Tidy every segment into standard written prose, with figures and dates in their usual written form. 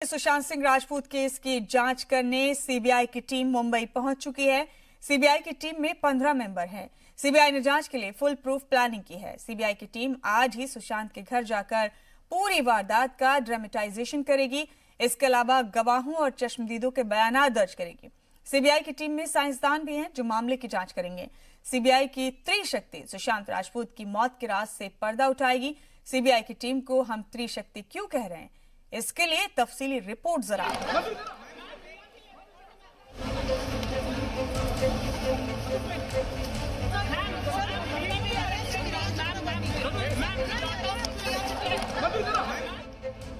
Sushant Singh Rajput case की जांच करने सीबीआई की टीम मुंबई पहुंच चुकी है। सीबीआई की टीम में 15 मेंबर हैं। सीबीआई ने जांच के लिए फुल प्रूफ प्लानिंग की है। सीबीआई की टीम आज ही सुशांत के घर जाकर पूरी वारदात का ड्रामेटाइजेशन करेगी। इसके अलावा गवाहों और चश्मदीदों के बयान दर्ज करेगी। सीबीआई की टीम में साइंसदान भी हैं जो मामले की जांच करेंगे। सीबीआई की त्रिशक्ति सुशांत राजपूत की मौत के राज से पर्दा उठाएगी। सीबीआई की टीम को हम त्रिशक्ति क्यों कह रहे हैं, इसके लिए तफसीली रिपोर्ट जरा।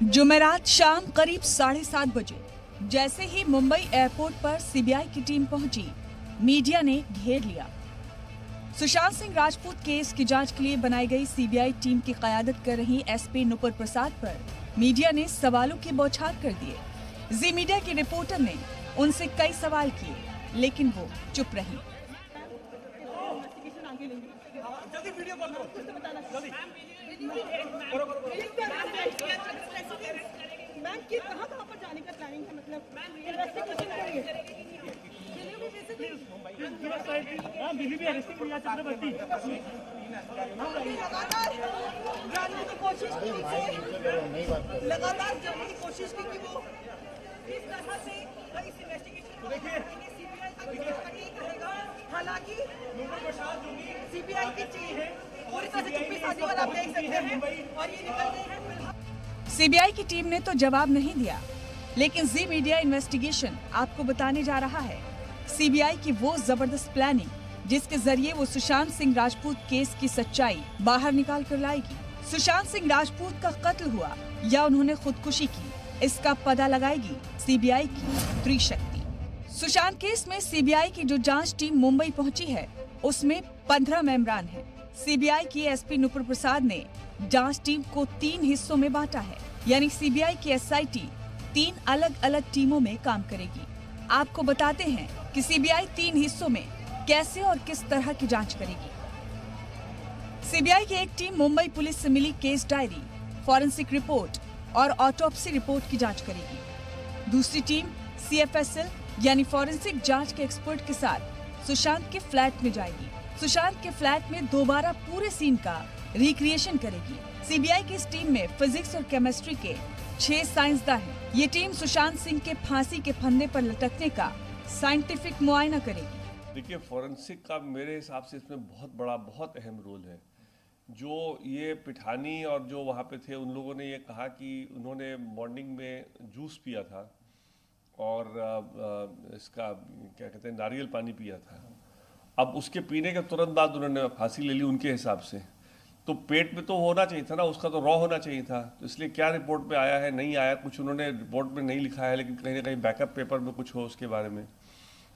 जुमेरात शाम करीब 7:30 बजे जैसे ही मुंबई एयरपोर्ट पर सीबीआई की टीम पहुंची, मीडिया ने घेर लिया। सुशांत सिंह राजपूत केस की जांच के लिए बनाई गई सीबीआई टीम की क़यादत कर रही एसपी नुपुर प्रसाद पर मीडिया ने सवालों की बौछार कर दिए। जी मीडिया की रिपोर्टर ने उनसे कई सवाल किए, लेकिन वो चुप रही। लगातार जानने की कोशिश की कि वो किस तरह से इस इन्वेस्टिगेशन करेगा। हालांकि सीबीआई की टीम पूरी तरह से चुप्पी साधी वाला आप देख सकते हैं और ये निकल गई है। सीबीआई की टीम ने तो जवाब नहीं दिया, लेकिन जी मीडिया इन्वेस्टिगेशन आपको बताने जा रहा है सीबीआई की वो जबरदस्त प्लानिंग जिसके जरिए वो सुशांत सिंह राजपूत केस की सच्चाई बाहर निकाल कर लाएगी। सुशांत सिंह राजपूत का कत्ल हुआ या उन्होंने खुदकुशी की, इसका पता लगाएगी सीबीआई की त्रिशक्ति। सुशांत केस में सीबीआई की जो जांच टीम मुंबई पहुंची है, उसमें 15 मेंबरान हैं। सीबीआई की एसपी नुपुर प्रसाद ने जांच टीम को 3 हिस्सों में बांटा है, यानी सीबीआई की एसआईटी 3 अलग अलग टीमों में काम करेगी। आपको बताते हैं कि सीबीआई 3 हिस्सों में कैसे और किस तरह की जांच करेगी। सीबीआई की एक टीम मुंबई पुलिस से मिली केस डायरी, फॉरेंसिक रिपोर्ट और ऑटोप्सी रिपोर्ट की जांच करेगी। दूसरी टीम सीएफएसएल यानी फॉरेंसिक जांच के एक्सपर्ट के साथ सुशांत के फ्लैट में जाएगी। सुशांत के फ्लैट में दोबारा पूरे सीन का रिक्रिएशन करेगी। सीबीआई की इस टीम में फिजिक्स और केमिस्ट्री के 6 साइंसदान हैं। ये टीम सुशांत सिंह के फांसी के फंदे पर लटकने का साइंटिफिक मुआयना करेगी। देखिए, फॉरेंसिक का मेरे हिसाब से इसमें बहुत अहम रोल है। जो ये पिठानी और जो वहाँ पे थे, उन लोगों ने ये कहा कि उन्होंने मॉर्निंग में जूस पिया था और इसका क्या कहते हैं, नारियल पानी पिया था। अब उसके पीने के तुरंत बाद उन्होंने फांसी ले ली उनके हिसाब से। तो पेट में तो होना चाहिए था ना, उसका तो रॉ होना चाहिए था। तो इसलिए क्या रिपोर्ट में आया है, नहीं आया, कुछ उन्होंने रिपोर्ट में नहीं लिखा है, लेकिन कहीं ना कहीं बैकअप पेपर में कुछ हो उसके बारे में।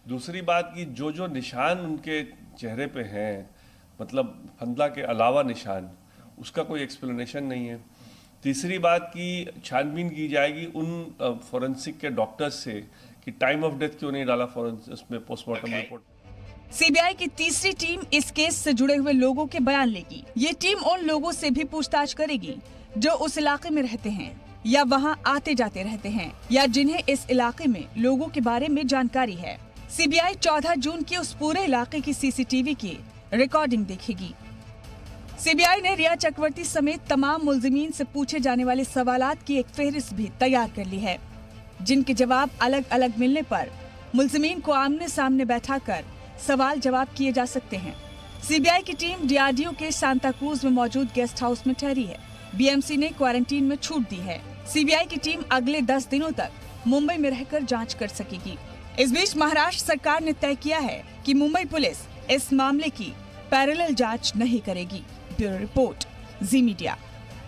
दूसरी बात कि जो निशान उनके चेहरे पे हैं, मतलब फंदा के अलावा निशान, उसका कोई एक्सप्लेनेशन नहीं है। तीसरी बात कि छानबीन की जाएगी उन फॉरेंसिक के डॉक्टर्स से कि टाइम ऑफ डेथ क्यों नहीं डाला फॉरेंसिक में पोस्टमार्टम रिपोर्ट। सीबीआई की तीसरी टीम इस केस से जुड़े हुए लोगों के बयान लेगी। ये टीम उन लोगों से भी पूछताछ करेगी जो उस इलाके में रहते हैं या वहां आते जाते रहते हैं या जिन्हें इस इलाके में लोगों के बारे में जानकारी है। सीबीआई 14 जून की उस पूरे इलाके की सीसीटीवी की रिकॉर्डिंग देखेगी। सीबीआई ने रिया चक्रवर्ती समेत तमाम मुल्जिमीन से पूछे जाने वाले सवालात की एक फहरिस्त भी तैयार कर ली है, जिनके जवाब अलग अलग मिलने पर मुल्जिमीन को आमने सामने बैठाकर सवाल जवाब किए जा सकते हैं। सीबीआई की टीम डीआरडीओ के सांता क्रूज में मौजूद गेस्ट हाउस में ठहरी है। बीएमसी ने क्वारंटीन में छूट दी है। सीबीआई की टीम अगले 10 दिनों तक मुंबई में रहकर जांच कर सकेगी। इस बीच महाराष्ट्र सरकार ने तय किया है कि मुंबई पुलिस इस मामले की पैरेलल जांच नहीं करेगी। ब्यूरो रिपोर्ट, जी मीडिया।